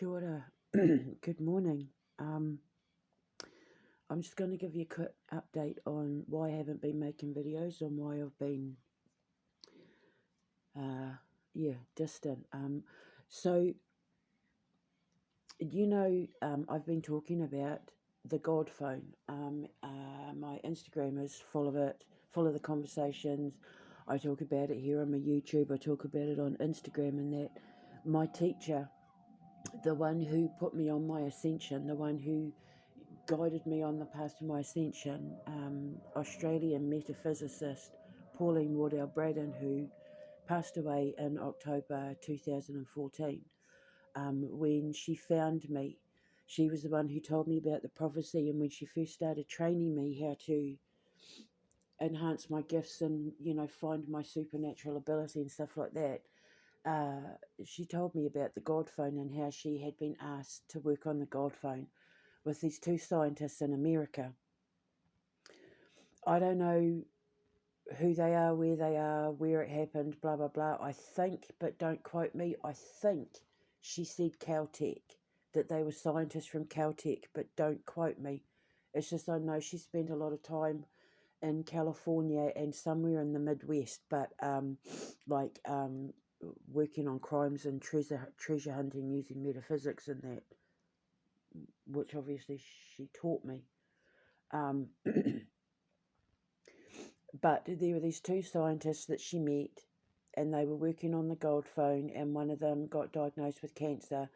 Kia ora. Good morning. I'm just going to give you a quick update on why I haven't been making videos and why I've been, distant. I've been talking about the God phone. My Instagram is full of it, full of the conversations. I talk about it here on my YouTube. I talk about it on Instagram and that. My teacher, the one who put me on my ascension, the one who guided me on the path to my ascension, Australian metaphysicist Pauline Wardell-Braddon, who passed away in October 2014. When she found me, she was the one who told me about the prophecy, and when she first started training me how to enhance my gifts and, find my supernatural ability and stuff like that, she told me about the God phone and how she had been asked to work on the God phone with these two scientists in America. I don't know who they are, where it happened, blah, blah, blah. I think, but don't quote me, I think she said Caltech, that they were scientists from Caltech, but don't quote me. It's just I know she spent a lot of time in California and somewhere in the Midwest, but working on crimes and treasure hunting using metaphysics and that, which obviously she taught me. But there were these two scientists that she met, and they were working on the gold phone, and one of them got diagnosed with cancer.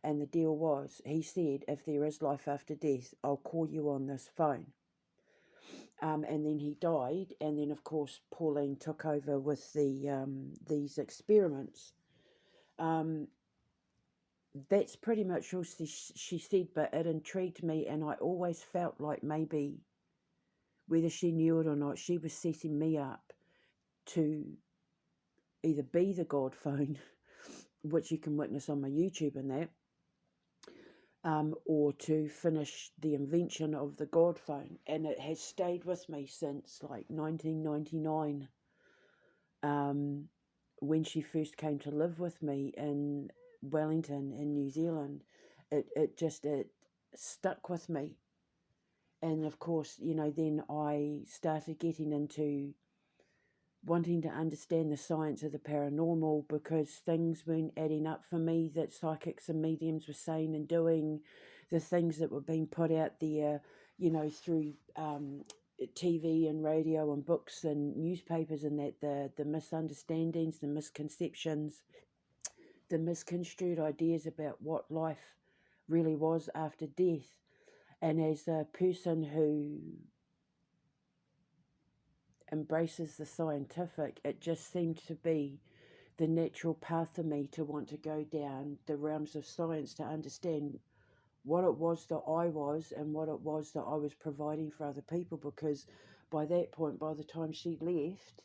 And the deal was, he said, if there is life after death, I'll call you on this phone. And then he died, and then, of course, Pauline took over with these experiments. That's pretty much all she said, but it intrigued me, and I always felt like maybe, whether she knew it or not, she was setting me up to either be the God phone, which you can witness on my YouTube and that, or to finish the invention of the God phone. And it has stayed with me since like 1999, when she first came to live with me in Wellington in New Zealand. It stuck with me. And of course, then I started getting into wanting to understand the science of the paranormal, because things weren't adding up for me that psychics and mediums were saying and doing, the things that were being put out there, through TV and radio and books and newspapers, and that the misunderstandings, the misconceptions, the misconstrued ideas about what life really was after death. And as a person who embraces the scientific, it just seemed to be the natural path for me to want to go down the realms of science to understand what it was that I was and what it was that I was providing for other people. Because by that point, by the time she left,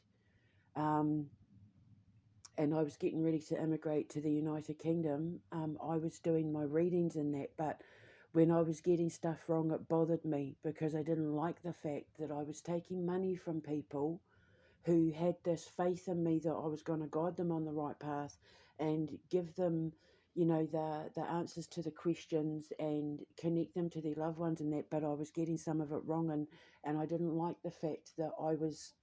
and I was getting ready to immigrate to the United Kingdom, I was doing my readings and that, but when I was getting stuff wrong, it bothered me, because I didn't like the fact that I was taking money from people who had this faith in me that I was going to guide them on the right path and give them, the answers to the questions and connect them to their loved ones and that, but I was getting some of it wrong, and I didn't like the fact that I was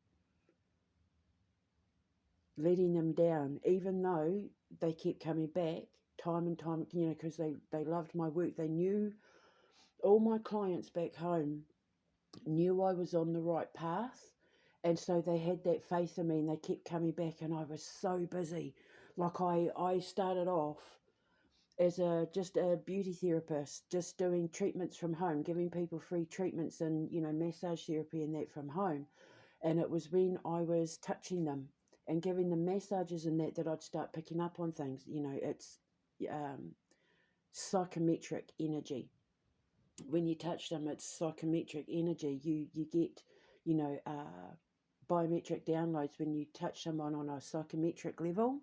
letting them down, even though they kept coming back time and time, because they loved my work. They knew, all my clients back home knew I was on the right path, and so they had that faith in me, and they kept coming back, and I was so busy. Like I started off as just a beauty therapist, just doing treatments from home, giving people free treatments and, massage therapy and that from home. And it was when I was touching them and giving them massages and that I'd start picking up on things. It's psychometric energy. When you touch them, it's psychometric energy. You get, biometric downloads when you touch someone on a psychometric level.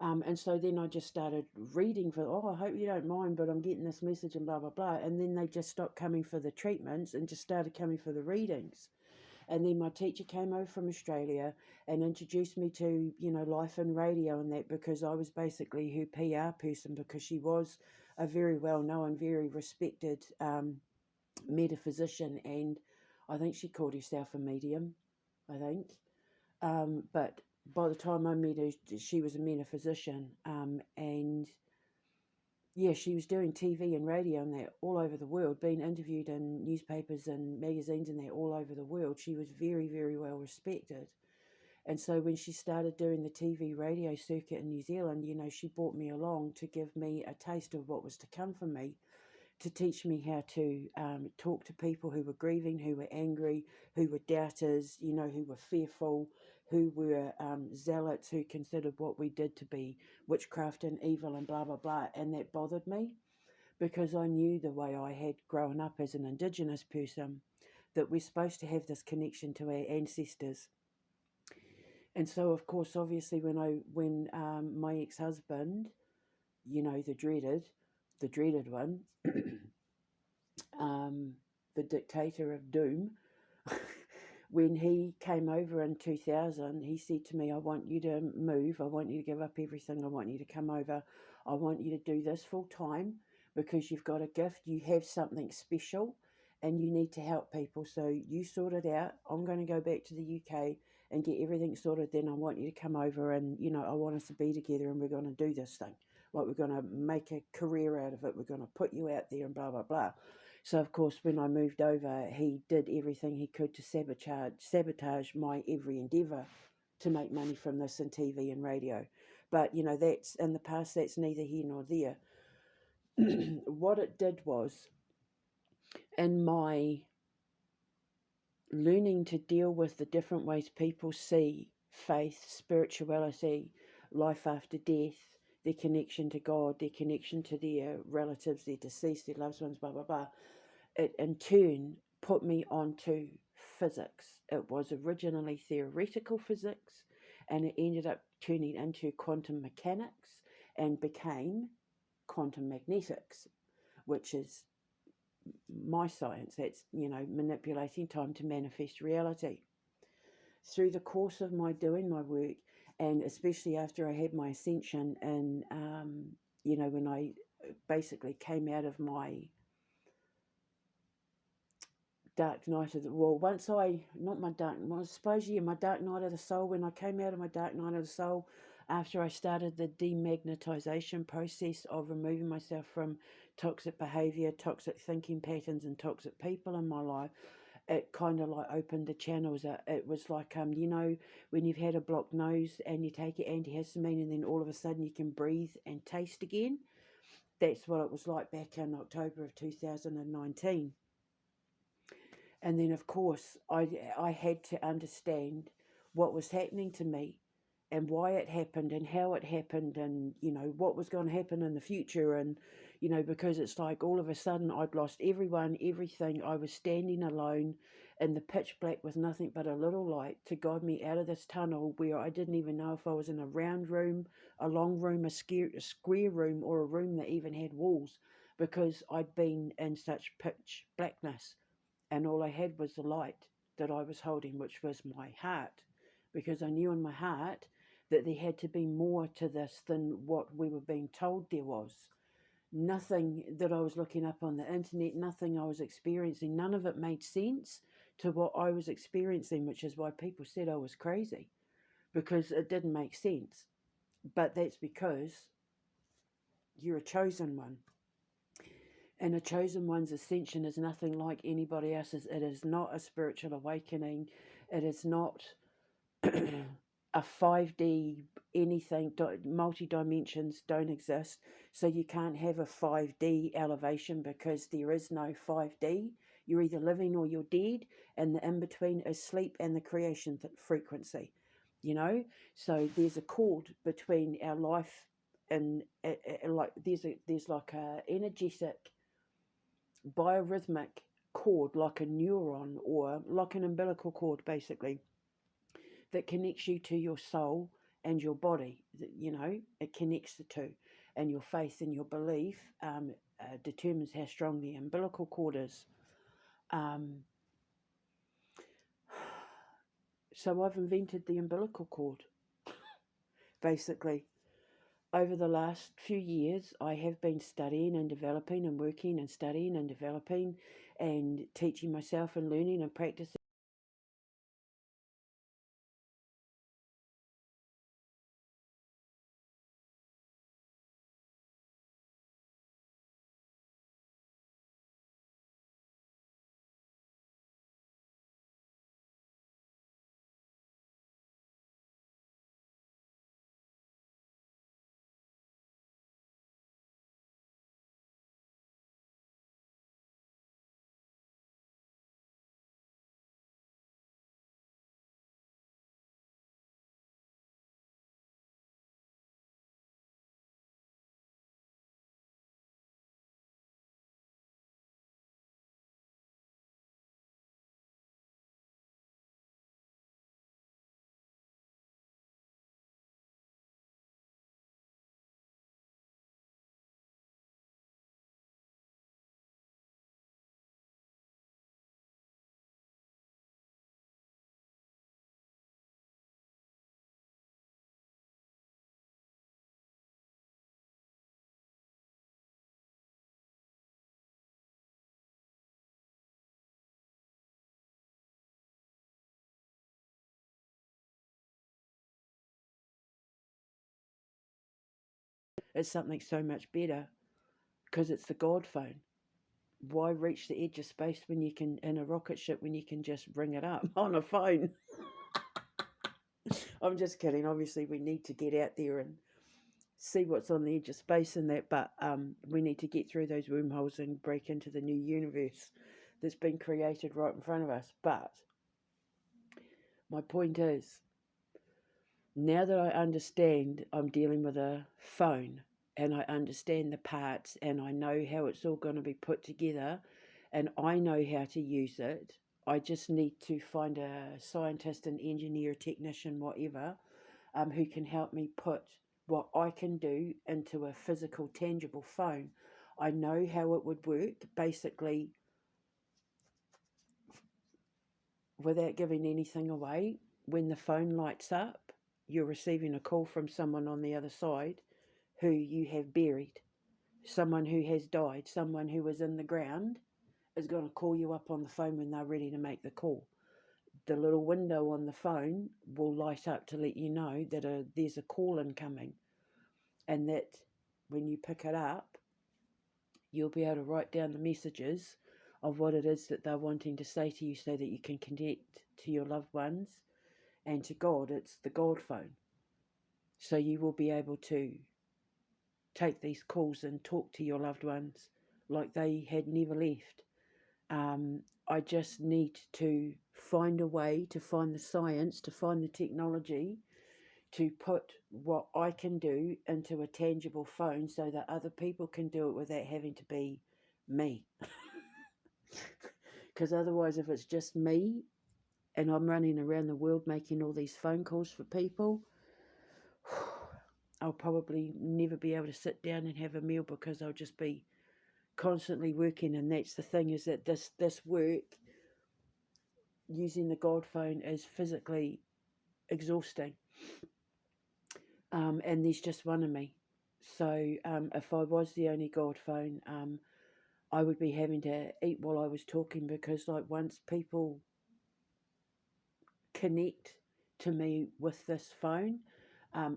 And so then I just started reading I hope you don't mind, but I'm getting this message and blah, blah, blah. And then they just stopped coming for the treatments and just started coming for the readings. And then my teacher came over from Australia and introduced me to, life and radio and that, because I was basically her PR person, because she was a very well known, very respected metaphysician, and I think she called herself a medium, I think. But by the time I met her, she was a metaphysician, and yeah, she was doing TV and radio and that all over the world, being interviewed in newspapers and magazines and that all over the world. She was very, very well respected. And so when she started doing the TV radio circuit in New Zealand, she brought me along to give me a taste of what was to come for me, to teach me how to talk to people who were grieving, who were angry, who were doubters, who were fearful, who were zealots, who considered what we did to be witchcraft and evil and blah, blah, blah. And that bothered me, because I knew the way I had grown up as an Indigenous person, that we're supposed to have this connection to our ancestors. And so, of course, obviously, when my ex-husband, the dreaded one, the dictator of doom, when he came over in 2000, he said to me, I want you to move, I want you to give up everything, I want you to come over, I want you to do this full time, because you've got a gift, you have something special, and you need to help people. So you sort it out. I'm going to go back to the UK and get everything sorted. Then I want you to come over, and I want us to be together, and we're going to do this thing. Like, we're going to make a career out of it. We're going to put you out there and blah, blah, blah. So, of course, when I moved over, he did everything he could to sabotage my every endeavour to make money from this in TV and radio. But, that's in the past. That's neither here nor there. What it did was, in my learning to deal with the different ways people see faith, spirituality, life after death, their connection to God, their connection to their relatives, their deceased, their loved ones, blah, blah, blah, it in turn put me onto physics. It was originally theoretical physics, and it ended up turning into quantum mechanics and became quantum magnetics, which is my science. That's, manipulating time to manifest reality. Through the course of my doing my work, and especially after I had my ascension, and when I basically came out of my dark night of the, well, once I, not my dark, well, I suppose, yeah, my dark night of the soul, when I came out of my dark night of the soul, after I started the demagnetization process of removing myself from toxic behavior, toxic thinking patterns, and toxic people in my life, it kind of like opened the channels. It was like, when you've had a blocked nose and you take your antihistamine, and then all of a sudden you can breathe and taste again. That's what it was like back in October of 2019. And then, of course, I had to understand what was happening to me, and why it happened, and how it happened, and, what was going to happen in the future. And, because it's like all of a sudden I'd lost everyone, everything. I was standing alone in the pitch black with nothing but a little light to guide me out of this tunnel, where I didn't even know if I was in a round room, a long room, a square room, or a room that even had walls, because I'd been in such pitch blackness. And all I had was the light that I was holding, which was my heart, because I knew in my heart that there had to be more to this than what we were being told there was. Nothing that I was looking up on the internet, nothing I was experiencing, none of it made sense to what I was experiencing, which is why people said I was crazy, because it didn't make sense. But that's because you're a chosen one. And a chosen one's ascension is nothing like anybody else's. It is not a spiritual awakening. It is not a 5D anything. Multi-dimensions don't exist. So you can't have a 5D elevation, because there is no 5D. You're either living or you're dead. And the in-between is sleep and the creation frequency. So there's a chord between our life and like there's like a energetic biorhythmic cord, like a neuron or like an umbilical cord, basically, that connects you to your soul and your body. It connects the two, and your faith and your belief determines how strong the umbilical cord is. So I've invented the umbilical cord, basically. Over the last few years, I have been studying and developing and working and studying and developing and teaching myself and learning and practicing. It's something so much better because it's the God phone. Why reach the edge of space when you can, in a rocket ship, when you can just ring it up on a phone? I'm just kidding. Obviously, we need to get out there and see what's on the edge of space and that, but we need to get through those wormholes and break into the new universe that's been created right in front of us. But my point is, now that I understand I'm dealing with a phone and I understand the parts and I know how it's all going to be put together and I know how to use it, I just need to find a scientist, an engineer, technician, whatever, who can help me put what I can do into a physical, tangible phone. I know how it would work, basically, without giving anything away. When the phone lights up, you're receiving a call from someone on the other side who you have buried, someone who has died, someone who was in the ground is going to call you up on the phone when they're ready to make the call. The little window on the phone will light up to let you know that there's a call incoming, and that when you pick it up, you'll be able to write down the messages of what it is that they're wanting to say to you so that you can connect to your loved ones and to God. It's the God phone. So you will be able to take these calls and talk to your loved ones like they had never left. I just need to find a way, to find the science, to find the technology, to put what I can do into a tangible phone so that other people can do it without having to be me. Because otherwise, if it's just me and I'm running around the world making all these phone calls for people, I'll probably never be able to sit down and have a meal because I'll just be constantly working. And that's the thing, is that this work using the God phone is physically exhausting. And there's just one of me. So if I was the only God phone, I would be having to eat while I was talking, because like once people connect to me with this phone,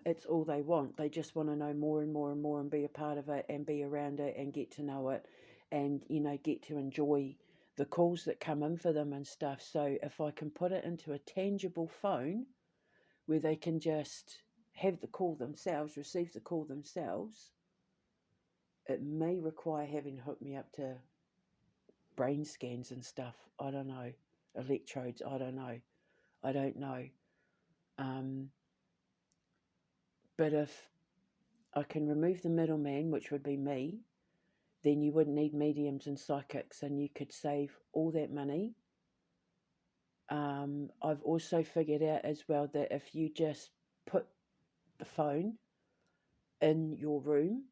it's all they want. They just want to know more and more and more and be a part of it and be around it and get to know it and, get to enjoy the calls that come in for them and stuff. So if I can put it into a tangible phone where they can just have the call themselves, receive the call themselves, it may require having to hook me up to brain scans and stuff. I don't know. Electrodes. I don't know. I don't know. But if I can remove the middleman, which would be me, then you wouldn't need mediums and psychics and you could save all that money. I've also figured out as well that if you just put the phone in your room,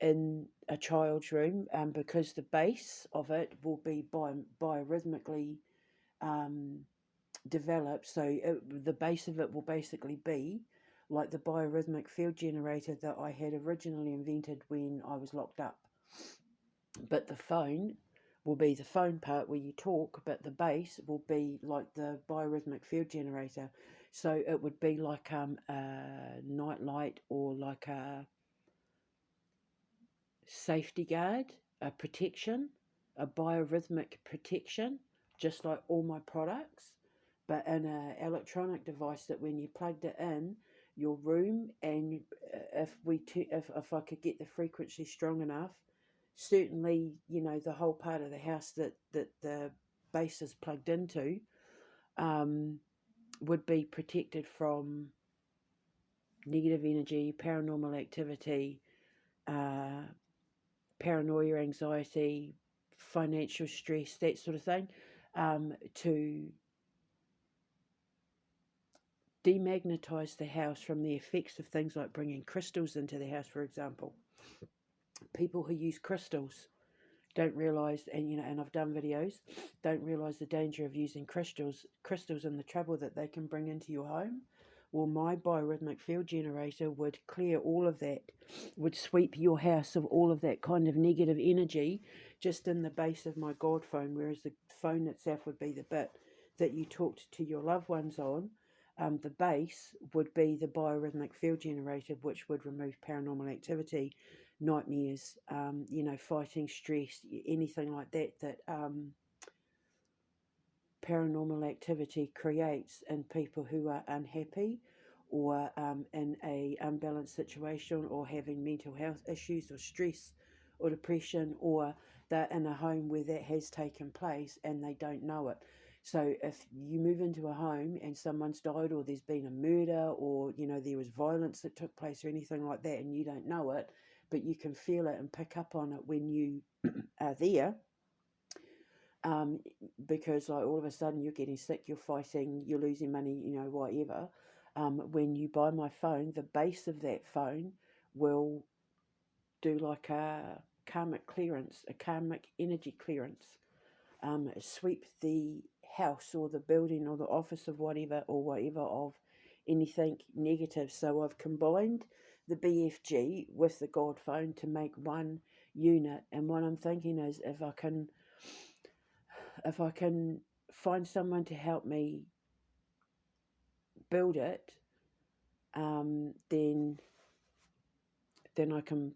in a child's room, because the base of it will be biorhythmically develop. So the base of it will basically be like the biorhythmic field generator that I had originally invented when I was locked up. But the phone will be the phone part where you talk, but the base will be like the biorhythmic field generator. So it would be like a night light, or like a safety guard, a protection, a biorhythmic protection, just like all my products, but in an electronic device that when you plugged it in your room, and if I could get the frequency strong enough, certainly, you know, the whole part of the house that the base is plugged into would be protected from negative energy, paranormal activity, uh, paranoia, anxiety, financial stress, that sort of thing, to demagnetize the house from the effects of things like bringing crystals into the house, for example. People who use crystals don't realize, and you know, and I've done videos, don't realize the danger of using crystals and the trouble that they can bring into your home. Well, my biorhythmic field generator would clear all of that, would sweep your house of all of that kind of negative energy just in the base of my God phone, whereas the phone itself would be the bit that you talked to your loved ones on. The base would be the biorhythmic field generator, which would remove paranormal activity, nightmares, you know, fighting stress, anything like that paranormal activity creates in people who are unhappy, or in a unbalanced situation, or having mental health issues or stress or depression, or they're in a home where that has taken place and they don't know it. So if you move into a home and someone's died, or there's been a murder, or you know, there was violence that took place or anything like that, and you don't know it, but you can feel it and pick up on it when you are there, um, because like all of a sudden you're getting sick, you're fighting, you're losing money, you know, whatever. When you buy my phone, the base of that phone will do like a karmic clearance, a karmic energy clearance, sweep the house or the building or the office of whatever, or whatever, of anything negative. So I've combined the BFG with the God phone to make one unit. And what I'm thinking is, if I can find someone to help me build it, then I can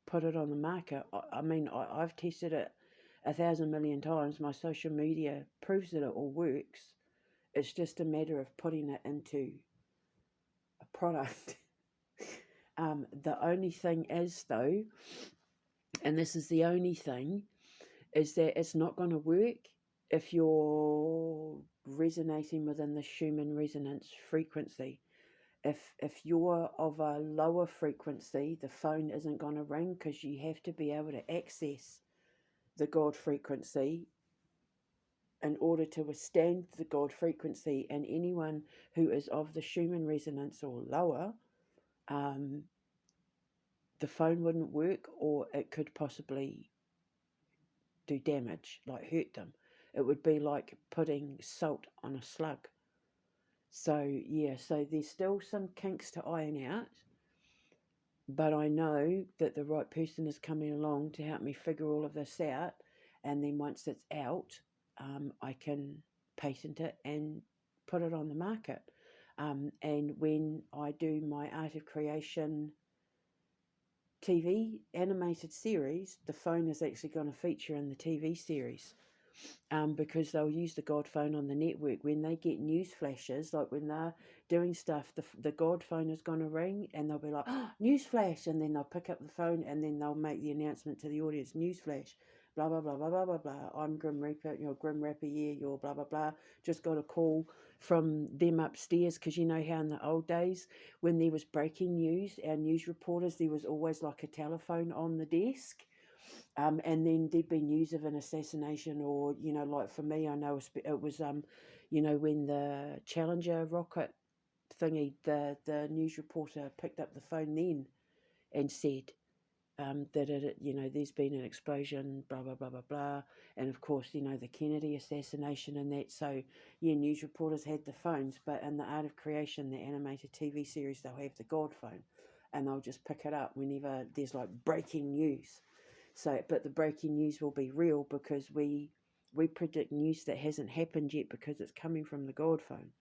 put it on the market. I mean, I've tested it 1,000 million times. My social media proves that it all works. It's just a matter of putting it into a product. The only thing is, though, and this is the only thing, is that it's not going to work if you're resonating within the Schumann resonance frequency. If you're of a lower frequency, the phone isn't going to ring, because you have to be able to access the God frequency in order to withstand the God frequency. And anyone who is of the Schumann resonance or lower, the phone wouldn't work, or it could possibly do damage, like hurt them. It would be like putting salt on a slug. So yeah, so there's still some kinks to iron out, but I know that the right person is coming along to help me figure all of this out. And then once it's out, I can patent it and put it on the market. And when I do my Art of Creation TV animated series, the phone is actually going to feature in the TV series. Because they'll use the God phone on the network. When they get news flashes, like when they're doing stuff, the God phone is going to ring, and they'll be like, oh, news flash, and then they'll pick up the phone, and then they'll make the announcement to the audience, news flash, blah, blah, blah, blah, blah, blah, blah. I'm Grim Reaper, you're Grim Reaper, yeah, you're blah, blah, blah. Just got a call from them upstairs, because you know how in the old days, when there was breaking news, our news reporters, there was always like a telephone on the desk. And then there'd be news of an assassination, or, you know, like for me, I know it was, you know, when the Challenger rocket thingy, the news reporter picked up the phone then and said, that there's been an explosion, blah blah blah blah blah, and of course the Kennedy assassination and that. So yeah, news reporters had the phones, but in the Art of Creation, the animated TV series, they'll have the God phone, and they'll just pick it up whenever there's like breaking news. So, but the breaking news will be real because we predict news that hasn't happened yet because it's coming from the God phone.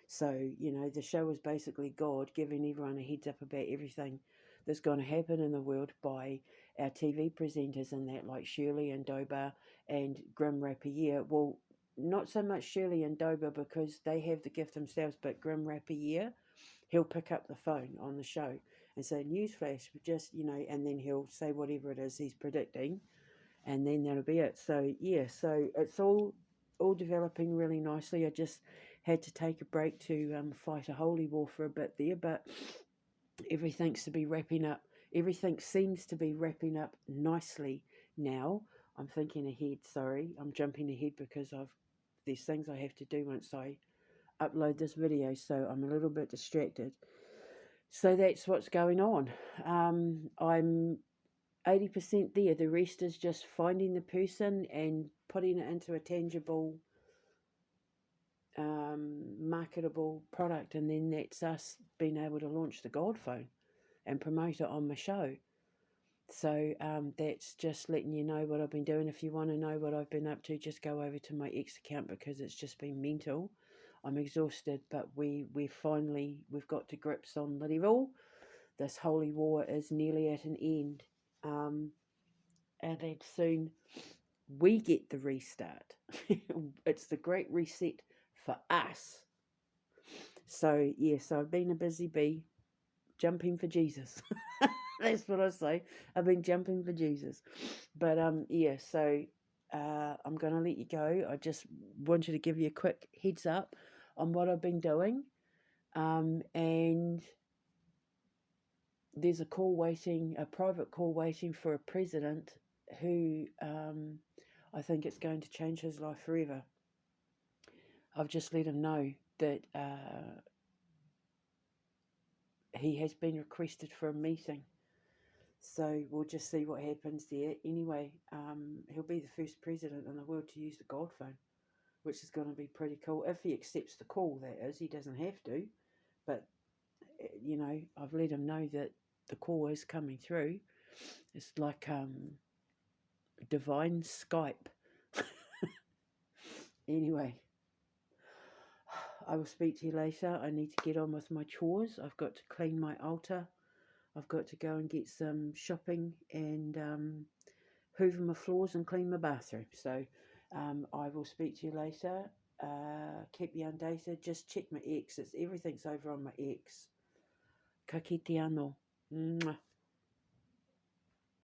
So, the show is basically God giving everyone a heads up about everything that's going to happen in the world by our TV presenters and that, like Shirley and Doba and Grim Rappier. Well, not so much Shirley and Doba because they have the gift themselves, but Grim Rappier, he'll pick up the phone on the show and say, newsflash, just, and then he'll say whatever it is he's predicting, and then that'll be it. So, yeah, so it's all developing really nicely. I just had to take a break to fight a holy war for a bit there, but everything's to be wrapping up. Everything seems to be wrapping up nicely now. I'm thinking ahead, sorry. I'm jumping ahead because there's things I have to do once I upload this video, so I'm a little bit distracted. So that's what's going on. I'm 80% there. The rest is just finding the person and putting it into a tangible, marketable product, and then that's us being able to launch the God phone and promote it on my show. So that's just letting you know what I've been doing. If you want to know what I've been up to, just go over to my X account because it's just been mental. I'm exhausted, but we've got to grips on the level. This holy war is nearly at an end, and then soon we get the restart. It's the great reset for us. So yes, I've been a busy bee, jumping for Jesus. That's what I say. I've been jumping for Jesus. But yeah, so I'm gonna let you go. I just wanted to give you a quick heads up on what I've been doing. And there's a private call waiting for a president who I think it's going to change his life forever. I've just let him know that he has been requested for a meeting. So we'll just see what happens there. Anyway, he'll be the first president in the world to use the God phone, which is going to be pretty cool. If he accepts the call, that is. He doesn't have to. But, I've let him know that the call is coming through. It's like divine Skype. Anyway, I will speak to you later. I need to get on with my chores. I've got to clean my altar. I've got to go and get some shopping and hoover my floors and clean my bathroom. So I will speak to you later. Keep you undated. Just check my X. Everything's over on my X. Ka kite anō. Mwah.